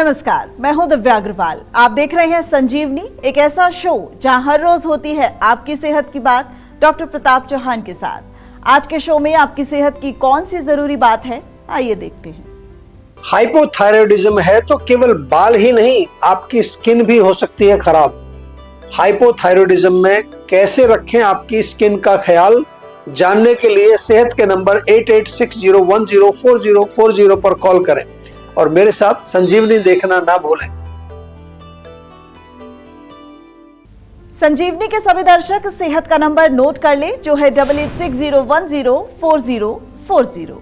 नमस्कार, मैं हूं दिव्या अग्रवाल। आप देख रहे हैं संजीवनी, एक ऐसा शो जहां हर रोज होती है आपकी सेहत की बात डॉक्टर प्रताप चौहान के साथ। आज के शो में आपकी सेहत की कौन सी जरूरी बात है, आइए देखते हैं। हाइपोथायराइडिज्म है तो केवल बाल ही नहीं, आपकी स्किन भी हो सकती है खराब। हाइपोथायराइडिज्म में कैसे रखें आपकी स्किन का ख्याल, जानने के लिए सेहत के नंबर 8860104040 पर कॉल करें और मेरे साथ संजीवनी देखना ना भूलें। संजीवनी के सभी दर्शक सेहत का नंबर नोट कर लें, जो है 8860104040।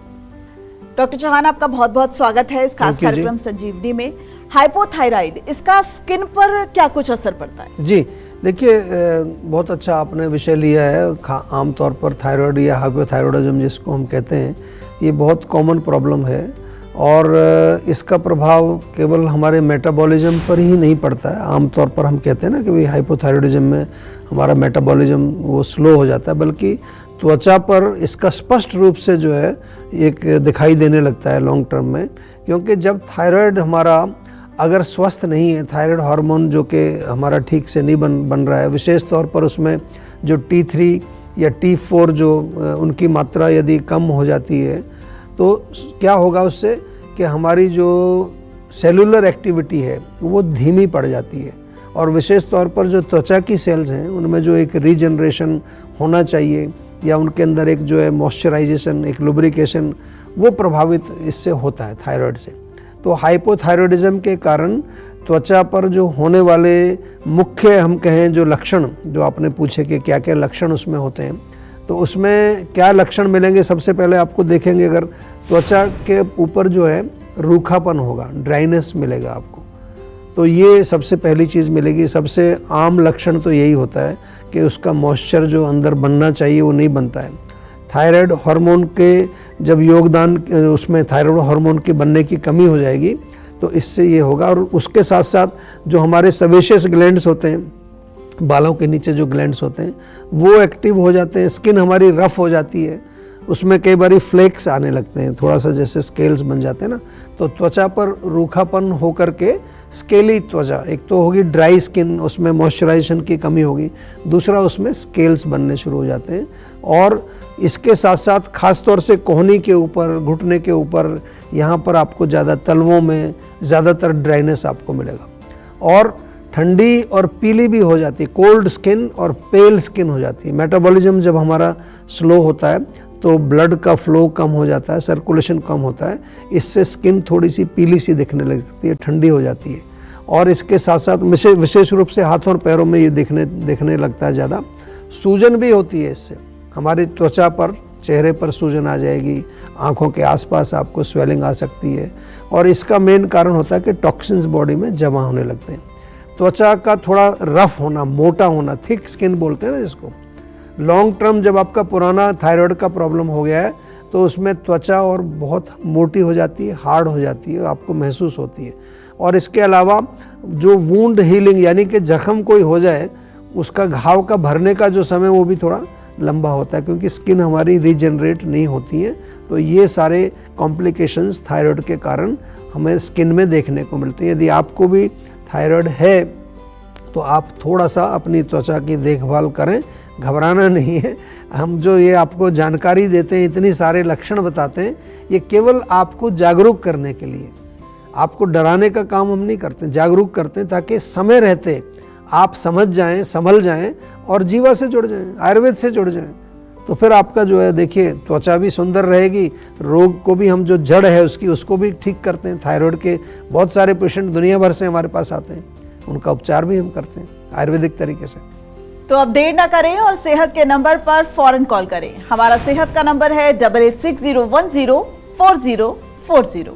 डॉक्टर चौहान, आपका बहुत बहुत स्वागत है इस खास कार्यक्रम संजीवनी में। हाइपोथायराइड, इसका स्किन पर क्या कुछ असर पड़ता है? जी देखिए, बहुत अच्छा आपने विषय लिया है। आमतौर पर थायराइड या हाइपोथायराइडिज्म जिसको हम कहते हैं, ये बहुत कॉमन प्रॉब्लम है और इसका प्रभाव केवल हमारे मेटाबॉलिज्म पर ही नहीं पड़ता है। आमतौर पर हम कहते हैं ना कि भाई हाइपोथायराइडिज्म में हमारा मेटाबॉलिज्म वो स्लो हो जाता है, बल्कि त्वचा पर इसका स्पष्ट रूप से जो है एक दिखाई देने लगता है लॉन्ग टर्म में। क्योंकि जब थायराइड हमारा अगर स्वस्थ नहीं है, थायराइड हार्मोन जो कि हमारा ठीक से नहीं बन रहा है, विशेष तौर पर उसमें जो T3 या T4 जो उनकी मात्रा यदि कम हो जाती है तो क्या होगा उससे कि हमारी जो सेलुलर एक्टिविटी है वो धीमी पड़ जाती है। और विशेष तौर पर जो त्वचा की सेल्स हैं उनमें जो एक रीजनरेशन होना चाहिए या उनके अंदर एक जो है मॉइस्चराइजेशन, एक लुब्रिकेशन, वो प्रभावित इससे होता है थायराइड से। तो हाइपोथायराइडिज्म के कारण त्वचा पर जो होने वाले मुख्य हम कहें जो लक्षण, जो आपने पूछे कि क्या क्या लक्षण उसमें होते हैं, तो उसमें क्या लक्षण मिलेंगे। सबसे पहले आपको देखेंगे, अगर त्वचा के ऊपर जो है रूखापन होगा, ड्राइनेस मिलेगा आपको, तो ये सबसे पहली चीज़ मिलेगी। सबसे आम लक्षण तो यही होता है कि उसका मॉइस्चर जो अंदर बनना चाहिए वो नहीं बनता है। थायराइड हार्मोन के जब योगदान उसमें थायराइड हार्मोन के बनने की कमी हो जाएगी तो इससे ये होगा। और उसके साथ साथ जो हमारे सेबेशियस ग्लैंड्स होते हैं, बालों के नीचे जो ग्लैंड्स होते हैं, वो एक्टिव हो जाते हैं। स्किन हमारी रफ हो जाती है, उसमें कई बारी फ्लेक्स आने लगते हैं, थोड़ा सा जैसे स्केल्स बन जाते हैं ना। तो त्वचा पर रूखापन होकर के स्केली त्वचा, एक तो होगी ड्राई स्किन, उसमें मॉइस्चराइजेशन की कमी होगी, दूसरा उसमें स्केल्स बनने शुरू हो जाते हैं। और इसके साथ साथ खास तौर से कोहनी के ऊपर, घुटने के ऊपर, यहाँ पर आपको ज़्यादा तलवों में ज़्यादातर ड्राइनेस आपको मिलेगा। और ठंडी और पीली भी हो जाती है, कोल्ड स्किन और पेल स्किन हो जाती है। मेटाबॉलिज्म जब हमारा स्लो होता है तो ब्लड का फ्लो कम हो जाता है, सर्कुलेशन कम होता है, इससे स्किन थोड़ी सी पीली सी दिखने लग सकती है, ठंडी हो जाती है। और इसके साथ साथ विशेष रूप से हाथों और पैरों में ये दिखने लगता है ज़्यादा। सूजन भी होती है इससे, हमारी त्वचा पर, चेहरे पर सूजन आ जाएगी, आँखों के आसपास आपको स्वेलिंग आ सकती है। और इसका मेन कारण होता है कि टॉक्सिन्स बॉडी में जमा होने लगते हैं। त्वचा का थोड़ा रफ होना, मोटा होना, थिक स्किन बोलते हैं ना जिसको, लॉन्ग टर्म जब आपका पुराना थायराइड का प्रॉब्लम हो गया है तो उसमें त्वचा और बहुत मोटी हो जाती है, हार्ड हो जाती है, आपको महसूस होती है। और इसके अलावा जो वूंड हीलिंग, यानी कि जख्म कोई हो जाए उसका घाव का भरने का जो समय वो भी थोड़ा लंबा होता है, क्योंकि स्किन हमारी रीजनरेट नहीं होती है। तो ये सारे कॉम्प्लिकेशंस थायराइड के कारण हमें स्किन में देखने को मिलते हैं। यदि आपको भी थायराइड है तो आप थोड़ा सा अपनी त्वचा की देखभाल करें, घबराना नहीं है। हम जो ये आपको जानकारी देते हैं, इतनी सारे लक्षण बताते हैं, ये केवल आपको जागरूक करने के लिए, आपको डराने का काम हम नहीं करते, जागरूक करते हैं ताकि समय रहते आप समझ जाएं, संभल जाएं और जीवा से जुड़ जाएं, आयुर्वेद से जुड़ जाएं। तो फिर आपका जो है देखिए त्वचा भी सुंदर रहेगी, रोग को भी हम जो जड़ है उसको भी ठीक करते हैं। थायराइड के बहुत सारे पेशेंट दुनिया भर से हमारे पास आते हैं, उनका उपचार भी हम करते हैं आयुर्वेदिक तरीके से। तो अब देर ना करें और सेहत के नंबर पर फौरन कॉल करें। हमारा सेहत का नंबर है 8860104040।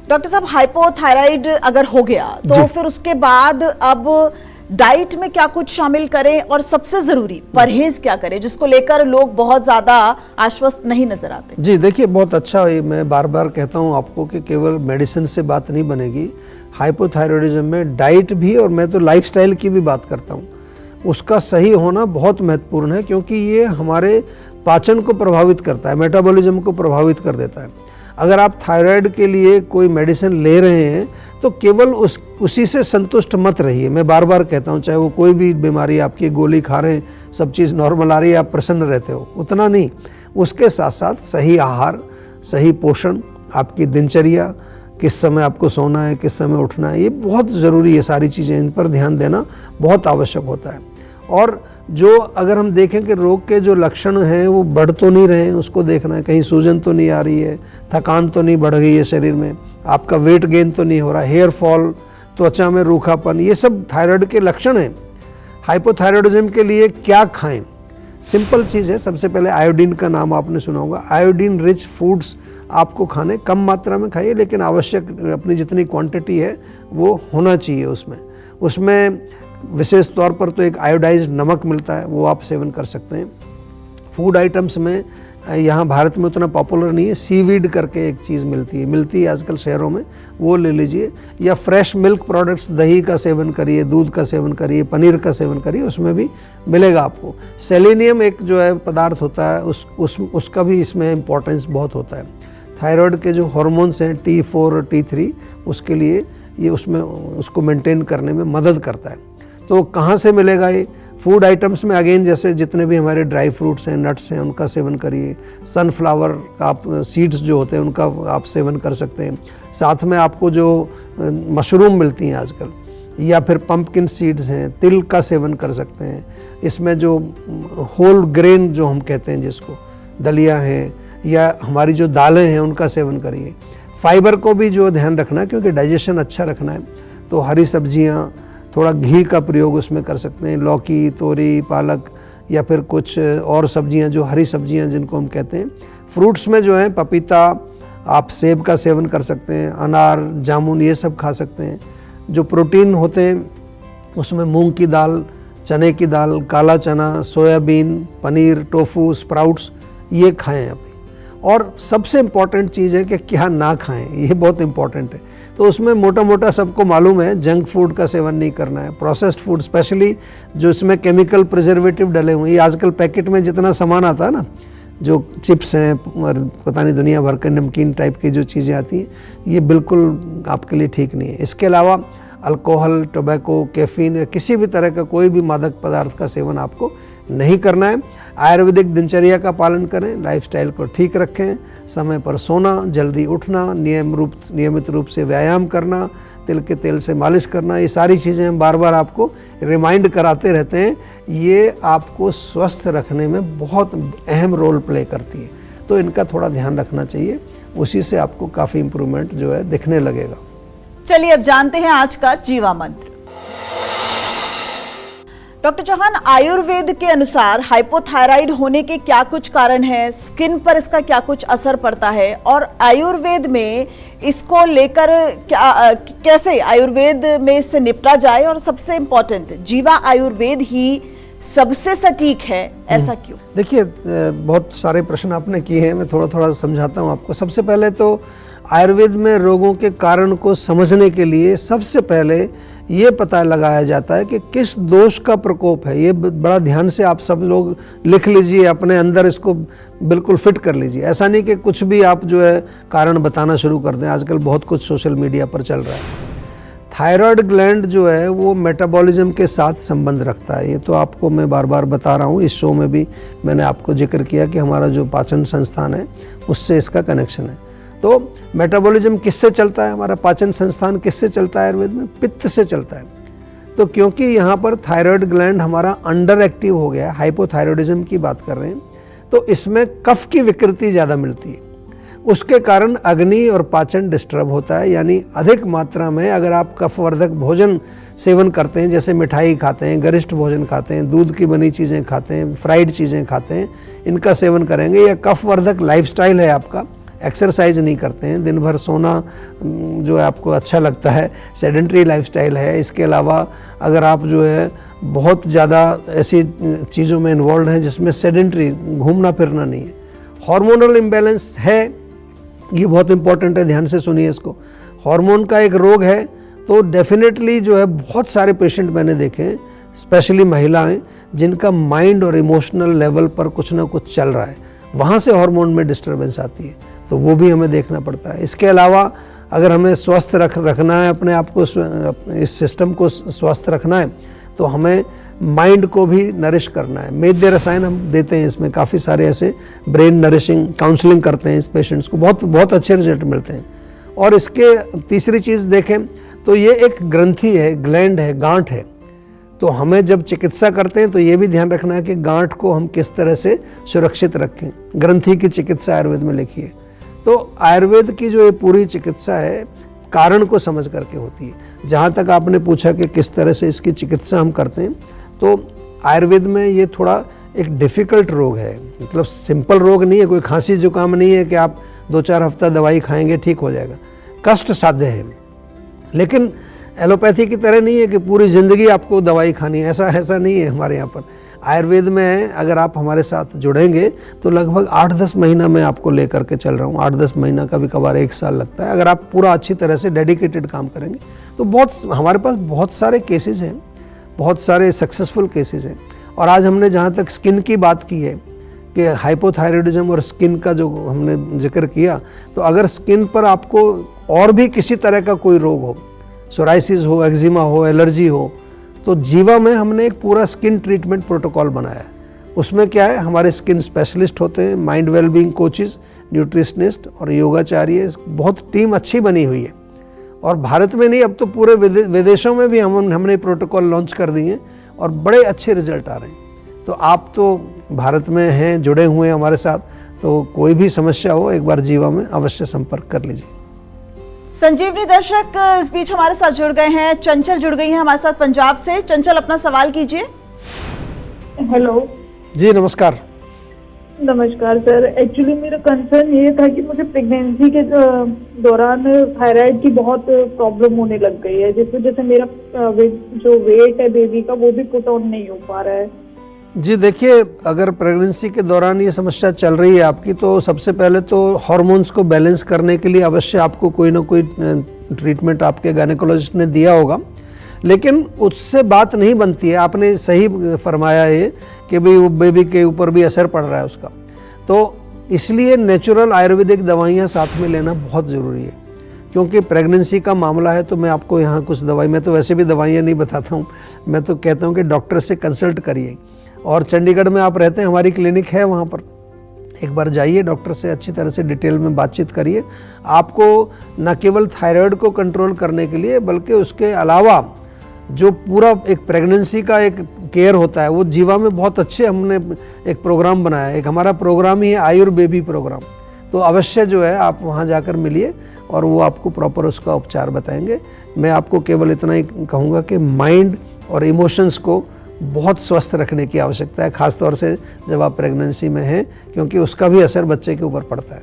डॉक्टर साहब, हाइपोथायराइड अगर हो गया तो फिर उसके बाद अब डाइट में क्या कुछ शामिल करें और सबसे जरूरी परहेज क्या करें, जिसको लेकर लोग बहुत ज्यादा आश्वस्त नहीं नजर आते? जी देखिए, बहुत अच्छा है। मैं बार बार कहता हूँ आपको कि केवल मेडिसिन से बात नहीं बनेगी। हाइपोथायराइडिज्म में डाइट भी, और मैं तो लाइफस्टाइल की भी बात करता हूँ, उसका सही होना बहुत महत्वपूर्ण है, क्योंकि ये हमारे पाचन को प्रभावित करता है, मेटाबॉलिज्म को प्रभावित कर देता है। अगर आप थायराइड के लिए कोई मेडिसिन ले रहे हैं तो केवल उसी से संतुष्ट मत रहिए। मैं बार बार कहता हूँ, चाहे वो कोई भी बीमारी आपकी, गोली खा रहे हैं, सब चीज़ नॉर्मल आ रही है, आप प्रसन्न रहते हो, उतना नहीं। उसके साथ साथ सही आहार, सही पोषण, आपकी दिनचर्या, किस समय आपको सोना है, किस समय उठना है, ये बहुत ज़रूरी है। सारी चीज़ें, इन पर ध्यान देना बहुत आवश्यक होता है। और जो अगर हम देखें कि रोग के जो लक्षण हैं वो बढ़ तो नहीं रहे हैं, उसको देखना है। कहीं सूजन तो नहीं आ रही है, थकान तो नहीं बढ़ गई है शरीर में, आपका वेट गेन तो नहीं हो रहा, हेयर फॉल, त्वचा में रूखापन, ये सब थायराइड के लक्षण हैं। हाइपोथायराइडिज्म के लिए क्या खाएं? सिंपल चीज़ है। सबसे पहले आयोडीन का नाम आपने सुना होगा। आयोडीन रिच फूड्स आपको खाने, कम मात्रा में खाइए, लेकिन आवश्यक अपनी जितनी क्वांटिटी है वो होना चाहिए उसमें विशेष तौर पर तो एक आयोडाइज्ड नमक मिलता है, वो आप सेवन कर सकते हैं। फूड आइटम्स में यहाँ भारत में उतना पॉपुलर नहीं है, सीवीड करके एक चीज़ मिलती है आजकल शहरों में, वो ले लीजिए। या फ्रेश मिल्क प्रोडक्ट्स, दही का सेवन करिए, दूध का सेवन करिए, पनीर का सेवन करिए, उसमें भी मिलेगा आपको। सेलेनियम एक जो है पदार्थ होता है, उसका भी इसमें इम्पोर्टेंस बहुत होता है। थायराइड के जो हार्मोन्स हैं T4 और T3, उसके लिए ये उसको मेंटेन करने में मदद करता है। तो कहाँ से मिलेगा ये? फूड आइटम्स में अगेन, जैसे जितने भी हमारे ड्राई फ्रूट्स हैं, नट्स हैं, उनका सेवन करिए। सनफ्लावर का आप सीड्स जो होते हैं उनका आप सेवन कर सकते हैं। साथ में आपको जो मशरूम मिलती हैं आजकल, या फिर पंपकिन सीड्स हैं, तिल का सेवन कर सकते हैं। इसमें जो होल ग्रेन जो हम कहते हैं, जिसको दलिया हैं या हमारी जो दालें हैं, उनका सेवन करिए। फाइबर को भी जो ध्यान रखना है, क्योंकि डाइजेशन अच्छा रखना है, तो हरी सब्जियाँ, थोड़ा घी का प्रयोग उसमें कर सकते हैं। लौकी, तोरी, पालक, या फिर कुछ और सब्जियां, जो हरी सब्जियां जिनको हम कहते हैं। फ्रूट्स में जो है पपीता, आप सेब का सेवन कर सकते हैं, अनार, जामुन, ये सब खा सकते हैं। जो प्रोटीन होते हैं उसमें मूंग की दाल, चने की दाल, काला चना, सोयाबीन, पनीर, टोफू, स्प्राउट्स, ये खाएं अभी। और सबसे इम्पॉर्टेंट चीज़ है कि क्या ना खाएं, ये बहुत इम्पॉर्टेंट है। तो उसमें मोटा मोटा सबको मालूम है, जंक फूड का सेवन नहीं करना है। प्रोसेस्ड फूड, स्पेशली जो इसमें केमिकल प्रिजर्वेटिव डले हुए, ये आजकल पैकेट में जितना सामान आता है ना, जो चिप्स हैं और पता नहीं दुनिया भर के नमकीन टाइप की जो चीज़ें आती हैं, ये बिल्कुल आपके लिए ठीक नहीं है। इसके अलावा अल्कोहल, टोबैको, कैफीन, किसी भी तरह का कोई भी मादक पदार्थ का सेवन आपको नहीं करना है। आयुर्वेदिक दिनचर्या का पालन करें, लाइफस्टाइल को ठीक रखें, समय पर सोना, जल्दी उठना, नियमित रूप से व्यायाम करना, तिल के तेल से मालिश करना, ये सारी चीज़ें हम बार बार आपको रिमाइंड कराते रहते हैं। ये आपको स्वस्थ रखने में बहुत अहम रोल प्ले करती है, तो इनका थोड़ा ध्यान रखना चाहिए। उसी से आपको काफ़ी इम्प्रूवमेंट जो है दिखने लगेगा। चलिए अब जानते हैं आज का जीवा मंत्र। डॉक्टर चौहान, आयुर्वेद के अनुसार हाइपोथायराइड होने के क्या कुछ कारण हैं, स्किन पर इसका क्या कुछ असर पड़ता है, और आयुर्वेद में इसको लेकर कैसे आयुर्वेद में इससे निपटा जाए, और सबसे इम्पोर्टेंट, जीवा आयुर्वेद ही सबसे सटीक है, ऐसा क्यों? देखिए, बहुत सारे प्रश्न आपने किए हैं, मैं थोड़ा थोड़ा समझाता हूँ आपको। सबसे पहले तो आयुर्वेद में रोगों के कारण को समझने के लिए सबसे पहले ये पता लगाया जाता है कि किस दोष का प्रकोप है। ये बड़ा ध्यान से आप सब लोग लिख लीजिए, अपने अंदर इसको बिल्कुल फिट कर लीजिए। ऐसा नहीं कि कुछ भी आप जो है कारण बताना शुरू कर दें, आजकल बहुत कुछ सोशल मीडिया पर चल रहा है। थायराइड ग्लैंड जो है वो मेटाबॉलिज्म के साथ संबंध रखता है। ये तो आपको मैं बार बार बता रहा हूँ, इस शो में भी मैंने आपको जिक्र किया कि हमारा जो पाचन संस्थान है उससे इसका कनेक्शन है। तो मेटाबॉलिज्म किससे चलता है, हमारा पाचन संस्थान किससे चलता है आयुर्वेद में? पित्त से चलता है। तो क्योंकि यहाँ पर थायराइड ग्लैंड हमारा अंडर एक्टिव हो गया है, हाइपोथायराइडिज्म की बात कर रहे हैं, तो इसमें कफ की विकृति ज़्यादा मिलती है। उसके कारण अग्नि और पाचन डिस्टर्ब होता है। यानी अधिक मात्रा में अगर आप कफवर्धक भोजन सेवन करते हैं, जैसे मिठाई खाते हैं, गरिष्ठ भोजन खाते हैं, दूध की बनी चीज़ें खाते हैं, फ्राइड चीज़ें खाते हैं, इनका सेवन करेंगे, या कफवर्धक लाइफस्टाइल है आपका, एक्सरसाइज नहीं करते हैं, दिन भर सोना जो है आपको अच्छा लगता है, सेडेंट्री लाइफस्टाइल है। इसके अलावा अगर आप जो है बहुत ज़्यादा ऐसी चीज़ों में इन्वॉल्व हैं जिसमें सेडेंट्री, घूमना फिरना नहीं है, हार्मोनल इम्बैलेंस है, ये बहुत इंपॉर्टेंट है, ध्यान से सुनिए इसको। हार्मोन का एक रोग है, तो डेफिनेटली जो है बहुत सारे पेशेंट मैंने देखे हैं, स्पेशली महिलाएं, जिनका माइंड और इमोशनल लेवल पर कुछ ना कुछ चल रहा है, वहाँ से हार्मोन में डिस्टर्बेंस आती है। तो वो भी हमें देखना पड़ता है। इसके अलावा अगर हमें स्वस्थ रखना है, अपने आप को, इस सिस्टम को स्वस्थ रखना है, तो हमें माइंड को भी नरिश करना है। मेद्य रसायन हम देते हैं इसमें, काफ़ी सारे ऐसे ब्रेन नरिशिंग काउंसलिंग करते हैं इस पेशेंट्स को, बहुत बहुत अच्छे रिजल्ट मिलते हैं। और इसके तीसरी चीज़ देखें तो ये एक ग्रंथि है, ग्लैंड है, गांठ है। तो हमें जब चिकित्सा करते हैं तो ये भी ध्यान रखना है कि गांठ को हम किस तरह से सुरक्षित रखें। ग्रंथि की चिकित्सा आयुर्वेद में लिखी है। तो आयुर्वेद की जो ये पूरी चिकित्सा है कारण को समझ करके होती है। जहाँ तक आपने पूछा कि किस तरह से इसकी चिकित्सा हम करते हैं, तो आयुर्वेद में ये थोड़ा एक डिफ़िकल्ट रोग है, मतलब सिंपल रोग नहीं है, कोई खांसी जुकाम नहीं है कि आप 2-4 हफ्ता दवाई खाएंगे ठीक हो जाएगा। कष्ट साध्य है, लेकिन एलोपैथी की तरह नहीं है कि पूरी ज़िंदगी आपको दवाई खानी है, ऐसा नहीं है हमारे यहाँ पर। आयुर्वेद में अगर आप हमारे साथ जुड़ेंगे तो लगभग 8-10 महीना मैं आपको लेकर के चल रहा हूँ। 8-10 महीना, कभी कभार 1 साल लगता है। अगर आप पूरा अच्छी तरह से डेडिकेटेड काम करेंगे तो हमारे पास बहुत सारे केसेस हैं, बहुत सारे सक्सेसफुल केसेस हैं। और आज हमने जहाँ तक स्किन की बात की है कि हाइपोथायराइडिज्म और स्किन का जो हमने जिक्र किया, तो अगर स्किन पर आपको और भी किसी तरह का कोई रोग हो, सोराइसिस हो, एक्जिमा हो, एलर्जी हो, तो जीवा में हमने एक पूरा स्किन ट्रीटमेंट प्रोटोकॉल बनाया है। उसमें क्या है, हमारे स्किन स्पेशलिस्ट होते हैं, माइंड वेलबींग कोचेस, न्यूट्रिशनिस्ट और योगाचार्य, बहुत टीम अच्छी बनी हुई है। और भारत में नहीं, अब तो पूरे विदेशों में भी हमने प्रोटोकॉल लॉन्च कर दिए हैं और बड़े अच्छे रिजल्ट आ रहे हैं। तो आप तो भारत में हैं, जुड़े हुए हैं हमारे साथ, तो कोई भी समस्या हो एक बार जीवा में अवश्य संपर्क कर लीजिए। संजीवनी दर्शक इस बीच हमारे साथ जुड़ गए हैं, चंचल जुड़ गई हैं हमारे साथ पंजाब से। चंचल, अपना सवाल कीजिए। हेलो जी नमस्कार। नमस्कार सर, एक्चुअली मेरा कंसर्न ये था कि मुझे प्रेगनेंसी के दौरान थायराइड की बहुत प्रॉब्लम होने लग गई है, जिस वजह से मेरा जो वेट है बेबी का वो भी पुट ऑन नहीं हो पा रहा है। जी देखिए, अगर प्रेगनेंसी के दौरान ये समस्या चल रही है आपकी, तो सबसे पहले तो हार्मोन्स को बैलेंस करने के लिए अवश्य आपको कोई ना कोई ट्रीटमेंट आपके गायनेकोलॉजिस्ट ने दिया होगा, लेकिन उससे बात नहीं बनती है। आपने सही फरमाया ये कि भाई वो बेबी के ऊपर भी असर पड़ रहा है उसका, तो इसलिए नेचुरल आयुर्वेदिक दवाइयाँ साथ में लेना बहुत ज़रूरी है। क्योंकि प्रेगनेंसी का मामला है तो मैं आपको यहाँ कुछ दवाई, मैं तो वैसे भी दवाइयाँ नहीं बताता हूँ, मैं तो कहता हूँ कि डॉक्टर से कंसल्ट करिए। और चंडीगढ़ में आप रहते हैं, हमारी क्लिनिक है वहाँ पर, एक बार जाइए, डॉक्टर से अच्छी तरह से डिटेल में बातचीत करिए। आपको न केवल थायराइड को कंट्रोल करने के लिए, बल्कि उसके अलावा जो पूरा एक प्रेगनेंसी का एक केयर होता है, वो जीवा में बहुत अच्छे हमने एक प्रोग्राम बनाया है। एक हमारा प्रोग्राम ही है आयुर बेबी प्रोग्राम। तो अवश्य जो है आप वहाँ जाकर मिलिए और वो आपको प्रॉपर उसका उपचार बताएंगे। मैं आपको केवल इतना ही कहूँगा कि माइंड और इमोशंस को बहुत स्वस्थ रखने की आवश्यकता है, खासतौर से जब आप प्रेगनेंसी में हैं, क्योंकि उसका भी असर बच्चे के ऊपर पड़ता है।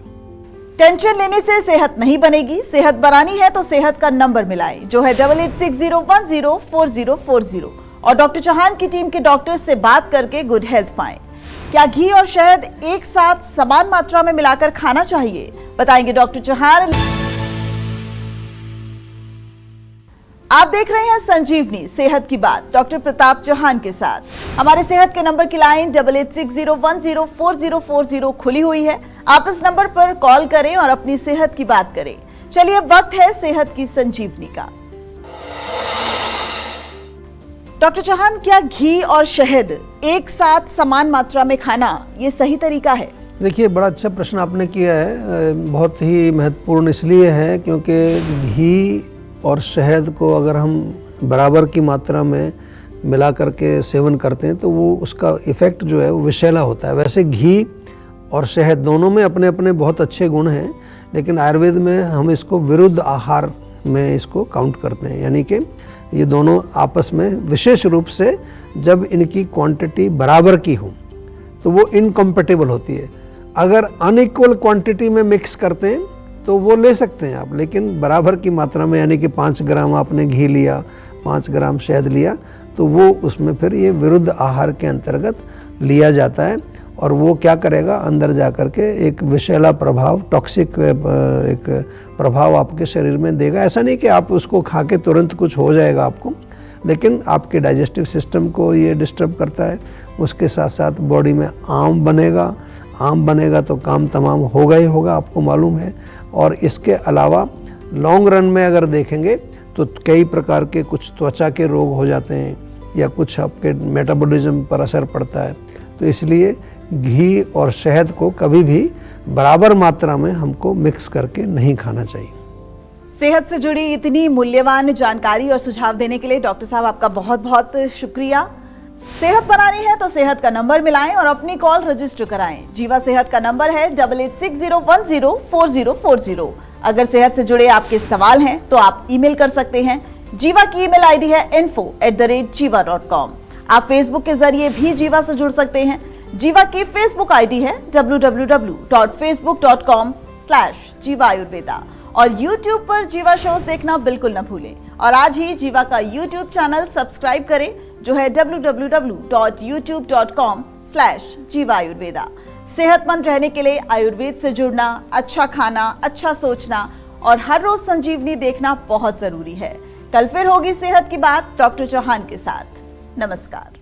टेंशन लेने से सेहत नहीं बनेगी, सेहत बनानी है तो सेहत का नंबर मिलाएं, जो है 8860104040, और डॉक्टर चौहान की टीम के डॉक्टर से बात करके गुड हेल्थ पाएं। क्या घी और शहद एक साथ समान मात्रा में मिलाकर खाना चाहिए, बताएंगे डॉक्टर चौहान। आप देख रहे हैं संजीवनी सेहत की बात डॉक्टर प्रताप चौहान के साथ। हमारे सेहत के नंबर की लाइन 8860104040 खुली हुई है। आप इस नंबर पर कॉल करें और अपनी सेहत की बात करें। चलिए, अब वक्त है सेहत की संजीवनी का। डॉक्टर चौहान, क्या घी और शहद एक साथ समान मात्रा में खाना ये सही तरीका है? देखिए, बड़ा अच्छा प्रश्न आपने किया है। बहुत ही महत्वपूर्ण इसलिए है क्योंकि घी और शहद को अगर हम बराबर की मात्रा में मिला करके सेवन करते हैं तो वो उसका इफ़ेक्ट जो है वो विषैला होता है। वैसे घी और शहद दोनों में अपने अपने बहुत अच्छे गुण हैं, लेकिन आयुर्वेद में हम इसको विरुद्ध आहार में इसको काउंट करते हैं। यानी कि ये दोनों आपस में, विशेष रूप से जब इनकी क्वांटिटी बराबर की हो तो वो इनकम्पेटिबल होती है। अगर अनइक्वल क्वांटिटी में मिक्स करते हैं तो वो ले सकते हैं आप, लेकिन बराबर की मात्रा में, यानी कि 5 ग्राम आपने घी लिया, 5 ग्राम शहद लिया, तो वो उसमें फिर ये विरुद्ध आहार के अंतर्गत लिया जाता है और वो क्या करेगा, अंदर जा कर के एक विषैला प्रभाव, टॉक्सिक एक प्रभाव आपके शरीर में देगा। ऐसा नहीं कि आप उसको खा के तुरंत कुछ हो जाएगा आपको, लेकिन आपके डाइजेस्टिव सिस्टम को ये डिस्टर्ब करता है। उसके साथ साथ बॉडी में आम बनेगा, आम बनेगा तो काम तमाम होगा ही होगा, आपको मालूम है। और इसके अलावा लॉन्ग रन में अगर देखेंगे तो कई प्रकार के कुछ त्वचा के रोग हो जाते हैं या कुछ आपके मेटाबॉलिज्म पर असर पड़ता है। तो इसलिए घी और शहद को कभी भी बराबर मात्रा में हमको मिक्स करके नहीं खाना चाहिए। सेहत से जुड़ी इतनी मूल्यवान जानकारी और सुझाव देने के लिए डॉक्टर साहब आपका बहुत बहुत शुक्रिया। सेहत बनानी है तो सेहत का नंबर मिलाएं और अपनी कॉल रजिस्टर कराएं। जीवा सेहत का नंबर है 8860104040। अगर सेहत से जुड़े आपके सवाल हैं तो आप ईमेल कर सकते हैं। जीवा की ईमेल आईडी है info@jiva.com। आप फेसबुक के जरिए भी जीवा से जुड़ सकते हैं। जीवा की फेसबुक आईडी है www.facebook.com/जीवा आयुर्वेदा। और YouTube पर जीवा शोज देखना बिल्कुल न भूलें। और आज ही जीवा का YouTube चैनल सब्सक्राइब करें जो है www.youtube.com/जीवा आयुर्वेदा। सेहतमंद रहने के लिए आयुर्वेद से जुड़ना, अच्छा खाना, अच्छा सोचना और हर रोज संजीवनी देखना बहुत जरूरी है। कल फिर होगी सेहत की बात डॉक्टर चौहान के साथ। नमस्कार।